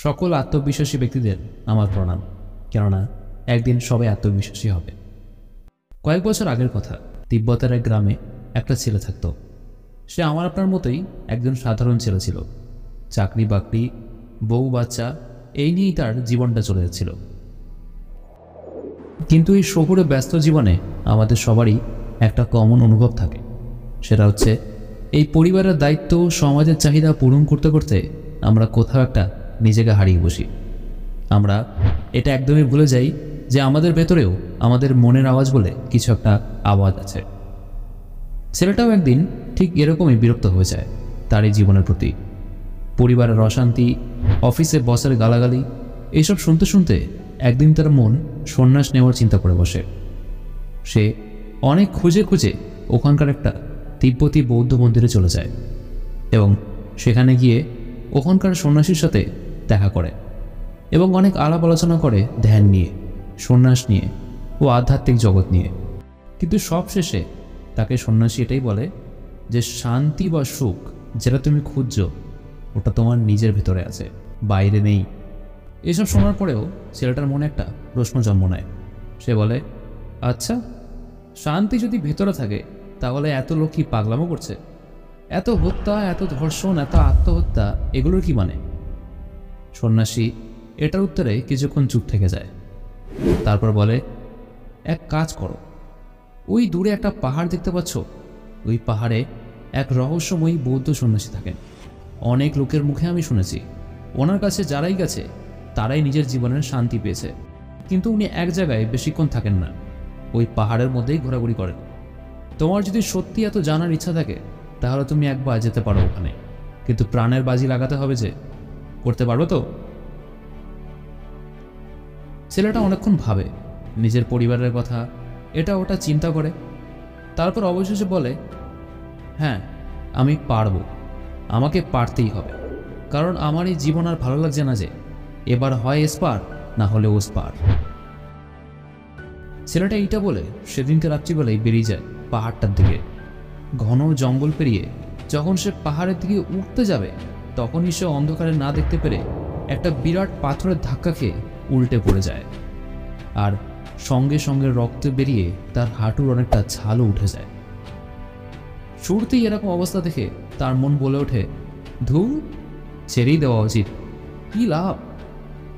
সকল আত্মবিশ্বাসী ব্যক্তিদের আমার প্রণাম, কেননা একদিন সবাই আত্মবিশ্বাসী হবে। কয়েক বছর আগের কথা, তিব্বতের এক গ্রামে একটা ছেলে থাকত। সে আমার আপনার মতোই একজন সাধারণ ছেলে ছিল। চাকরি বাকরি, বউ বাচ্চা, এই নিয়েই তার জীবনটা চলে যাচ্ছিল। কিন্তু এই শহুরে ব্যস্ত জীবনে আমাদের সবারই একটা কমন অনুভব থাকে, সেটা হচ্ছে এই পরিবারের দায়িত্ব, সমাজের চাহিদা পূরণ করতে করতে আমরা কোথাও একটা নিজেকে হারিয়ে বসি। আমরা এটা একদমই ভুলে যাই যে আমাদের ভেতরেও আমাদের মনের আওয়াজ বলে কিছু একটা আওয়াজ আছে। ছেলেটাও একদিন ঠিক এরকমই বিরক্ত হয়ে যায় তার এই জীবনের প্রতি। পরিবারের অশান্তি, অফিসে বসের গালাগালি, এইসব শুনতে শুনতে একদিন তার মন সন্ন্যাস নেওয়ার চিন্তা করে বসে। সে অনেক খুঁজে খুঁজে ওখানকার একটা তিব্বতী বৌদ্ধ মন্দিরে চলে যায় এবং সেখানে গিয়ে ওখানকার সন্ন্যাসীর সাথে দেখা করে এবং অনেক আলাপ আলোচনা করে ধ্যান নিয়ে, সন্ন্যাস নিয়ে ও আধ্যাত্মিক জগৎ নিয়ে। কিন্তু সব শেষে তাকে সন্ন্যাসী এটাই বলে যে শান্তি বা সুখ যেটা তুমি খুঁজছো ওটা তোমার নিজের ভেতরে আছে, বাইরে নেই। এসব শোনার পরেও ছেলেটার মনে একটা প্রশ্ন জন্ম নেয়। সে বলে, আচ্ছা, শান্তি যদি ভেতরে থাকে তাহলে এত লোক কি পাগলামো করছে? এত হত্যা, এত ধর্ষণ, এত আত্মহত্যা, এগুলোর কি মানে? সন্ন্যাসী এটার উত্তরে কিছুক্ষণ চুপ থেকে যায়। তারপর বলে, এক কাজ করো, ওই দূরে একটা পাহাড় দেখতে পাচ্ছ? ওই পাহাড়ে এক রহস্যময়ী বৌদ্ধ সন্ন্যাসী থাকেন। অনেক লোকের মুখে আমি শুনেছি ওনার কাছে যারাই গেছে তারাই নিজের জীবনের শান্তি পেয়েছে। কিন্তু উনি এক জায়গায় বেশিক্ষণ থাকেন না, ওই পাহাড়ের মধ্যেই ঘোরাঘুরি করেন। তোমার যদি সত্যি এত জানার ইচ্ছা থাকে তাহলে তুমি একবার যেতে পারো ওখানে, কিন্তু প্রাণের বাজি লাগাতে হবে। যে করতে পারবে তো? ছেলেটা অনেকক্ষণ ভাবে, নিজের পরিবারের কথা, এটা ওটা চিন্তা করে। তারপর অবশেষে বলে, হ্যাঁ, আমি পারবো, আমাকে পারতেই হবে। কারণ আমার এই জীবন আর ভালো লাগছে না যে এবার হয় এসপার না হলে ওসপার। ছেলেটা এইটা বলে সেদিনকে রাত্রিবেলায় বেরিয়ে যায় পাহাড়টার দিকে। ঘন জঙ্গল পেরিয়ে যখন সে পাহাড়ের দিকে উঠতে যাবে তখনই সে অন্ধকারে না দেখতে পেরে একটা বিরাট পাথরের ধাক্কা খেয়ে উল্টে পড়ে যায়। আর সঙ্গে সঙ্গে রক্ত বেরিয়ে তার হাঁটুর অনেকটা ছালও উঠে যায়। শুরুতেই এরকম অবস্থা দেখে তার মন বলে ওঠে, ধুর, ছেড়েই দেওয়া উচিত, কি লাভ।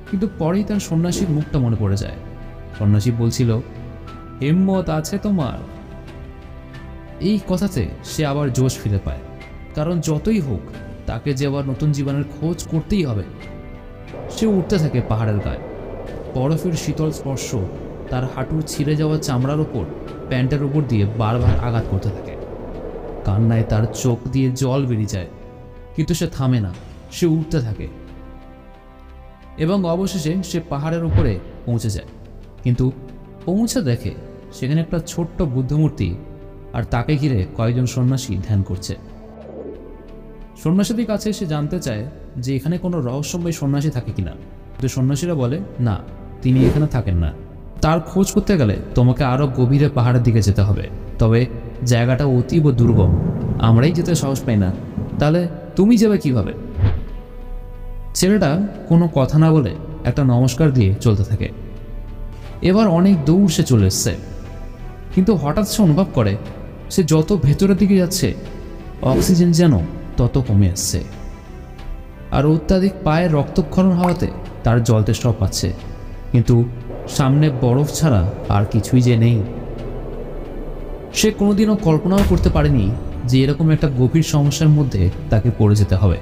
কিন্তু পরেই তার সন্ন্যাসীর মুখটা মনে পড়ে যায়। সন্ন্যাসী বলছিল, হিম্মত আছে তোমার। এই কথাতে সে আবার জোশ ফিরে পায়, কারণ যতই হোক তাকে যে আবার নতুন জীবনের খোঁজ করতেই হবে। সে উঠতে থাকে পাহাড়ের গায়ে। বরফের শীতল স্পর্শ তার হাঁটুর ছিঁড়ে যাওয়া চামড়ার ওপর, প্যান্টের উপর দিয়ে বারবার আঘাত করতে থাকে। কান্নায় তার চোখ দিয়ে জল বেরিয়ে যায়, কিন্তু সে থামে না, সে উঠতে থাকে এবং অবশেষে সে পাহাড়ের উপরে পৌঁছে যায়। কিন্তু পৌঁছে দেখে সেখানে একটা ছোট্ট বুদ্ধমূর্তি আর তাকে ঘিরে কয়েকজন সন্ন্যাসী ধ্যান করছে। সন্ন্যাসীদের কাছে সে জানতে চায় যে এখানে কোনো রহস্যময় সন্ন্যাসী থাকে কিনা। কিন্তু সন্ন্যাসীরা বলে, না, তিনি এখানে থাকেন না। তার খোঁজ করতে গেলে তোমাকে আরও গভীরে পাহাড়ের দিকে যেতে হবে, তবে জায়গাটা অতীব দুর্গম, আমরাই যেতে সাহস পাই না। তাহলে তুমি যাবে কিভাবে? ছেলেটা কোনো কথা না বলে একটা নমস্কার দিয়ে চলতে থাকে। এবার অনেক দূর সে চলে এসছে, কিন্তু হঠাৎ সে অনুভব করে সে যত ভেতরের দিকে যাচ্ছে অক্সিজেন যেন তত কমে আসছে। আর অত্যাধিক পায়ের রক্তক্ষরণ হওয়াতে তার জলতেষ্টাও পাচ্ছে, কিন্তু সামনে বরফ ছাড়া আর কিছুই যে নেই। সে কোনোদিনও কল্পনাও করতে পারেনি যে এরকম একটা গভীর সমস্যার মধ্যে তাকে পড়ে যেতে হবে।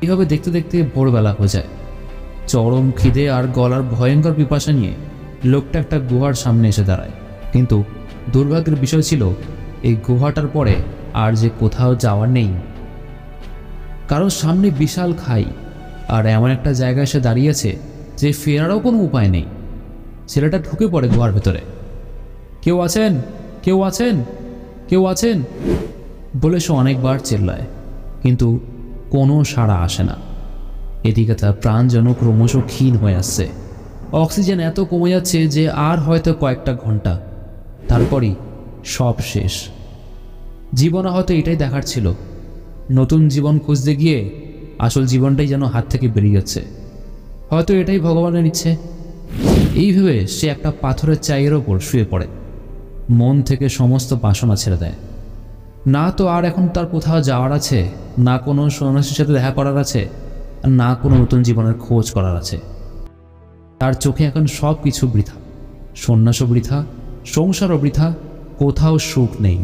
এইভাবে দেখতে দেখতে ভোরবেলা হয়ে যায়। চরম খিদে আর গলার ভয়ঙ্কর পিপাসা নিয়ে লোকটা একটা গুহার সামনে এসে দাঁড়ায়। কিন্তু দুর্ভাগ্যের বিষয় ছিল এই গুহাটার পরে আর যে কোথাও যাওয়ার নেই, কারণ সামনে বিশাল খাই আর এমন একটা জায়গায় সে দাঁড়িয়েছে যে ফেরারও কোনো উপায় নেই। ছেলেটা ঢুকে পড়ে গুহার ভেতরে। কেউ আছেন? কেউ আছেন? কেউ আছেন বলে সে অনেকবার চেল্লায়, কিন্তু কোনো সাড়া আসে না। এদিকে তার প্রাণ যেন ক্রমশ ক্ষীণ হয়ে আসছে। অক্সিজেন এত কমে যাচ্ছে যে আর হয়তো কয়েকটা ঘন্টা, তারপরই সব শেষ। জীবনে হয়তো এটাই দেখার ছিল, নতুন জীবন খুঁজতে গিয়ে আসল জীবনটাই যেন হাত থেকে বেরিয়ে যাচ্ছে। হয়তো এটাই ভগবানের ইচ্ছে। এইভাবে সে একটা পাথরের চাইয়ের ওপর শুয়ে পড়ে, মন থেকে সমস্ত বাসনা ছেড়ে দেয়। না তো আর এখন তার কোথাও যাওয়ার আছে, না কোনো সন্ন্যাসীর সাথে দেখা করার আছে, আর না কোনো নতুন জীবনের খোঁজ করার আছে। তার চোখে এখন সব কিছু বৃথা, সন্ন্যাসও বৃথা, সংসারও বৃথা, কোথাও সুখ নেই।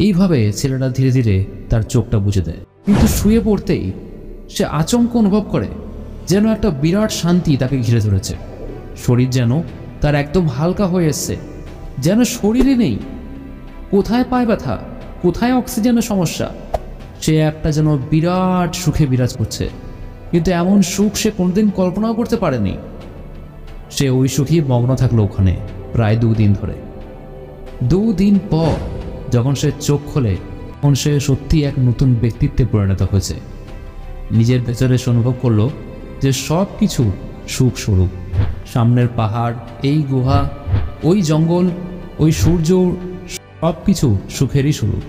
এইভাবে ছেলেটা ধীরে ধীরে তার চোখটা বুঝে দেয়। কিন্তু শুয়ে পড়তেই সে আচমকা অনুভব করে যেন একটা বিরাট শান্তি তাকে ঘিরে ধরেছে। শরীর যেন তার একদম হালকা হয়ে এসছে, যেন শরীরে নেই। কোথায় পায় ব্যথা, কোথায় অক্সিজেনের সমস্যা, সে একটা যেন বিরাট সুখে বিরাজ করছে। কিন্তু এমন সুখ সে কোনোদিন কল্পনাও করতে পারেনি। সে ওই সুখী মগ্ন থাকলো ওখানে প্রায় 2 দিন ধরে। 2 দিন পর যখন সে চোখ খোলে, তখন সে সত্যি এক নতুন ব্যক্তিত্বে পরিণত হয়েছে। নিজের ভেতরে সে অনুভব করলো যে সব কিছু সুখ স্বরূপ। সামনের পাহাড়, এই গুহা, ওই জঙ্গল, ওই সূর্য, সব কিছু সুখেরই স্বরূপ।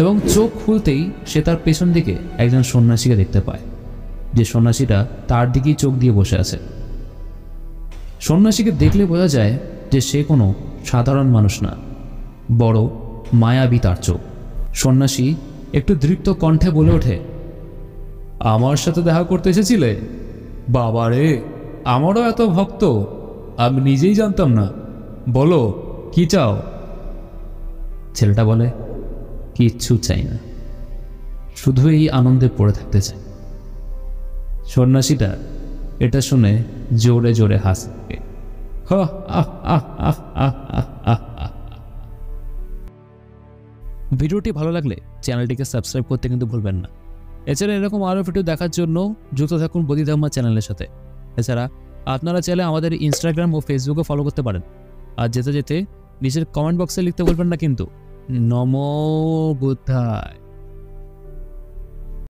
এবং চোখ খুলতেই সে তার পেছন দিকে একজন সন্ন্যাসীকে দেখতে পায়, যে সন্ন্যাসীটা তার দিকেই চোখ দিয়ে বসে আছে। সন্ন্যাসীকে দেখলে বোঝা যায় যে সে কোনো সাধারণ মানুষ না, বড় মায়াবী তার চোখ। সন্ন্যাসী একটু দৃপ্ত কণ্ঠে বলে ওঠে, আমার সাথে দেখা করতে এসেছিলে? বাবা রে, আমারও এত ভক্ত, আমি নিজেই জানতাম না। বলো, কি চাও? ছেলেটা বলে, কিচ্ছু চাই না, শুধু এই আনন্দে পড়ে থাকতে চাই। সন্ন্যাসীটা এটা শুনে জোরে জোরে হাসে। ভিডিওটি ভালো লাগলে চ্যানেলটিকে সাবস্ক্রাইব করতে কিন্তু ভুলবেন না। এছাড়া এরকম আরও ভিডিও দেখার জন্য যুক্ত থাকুন বোধিধম্মা চ্যানেলের সাথে। এছাড়া আপনারা চাইলে আমাদের ইনস্টাগ্রাম ও ফেসবুকে ফলো করতে পারেন। আর যেতে যেতে নিচের কমেন্ট বক্সে লিখতে বলবেন না কিন্তু। নমো বুদ্ধায়।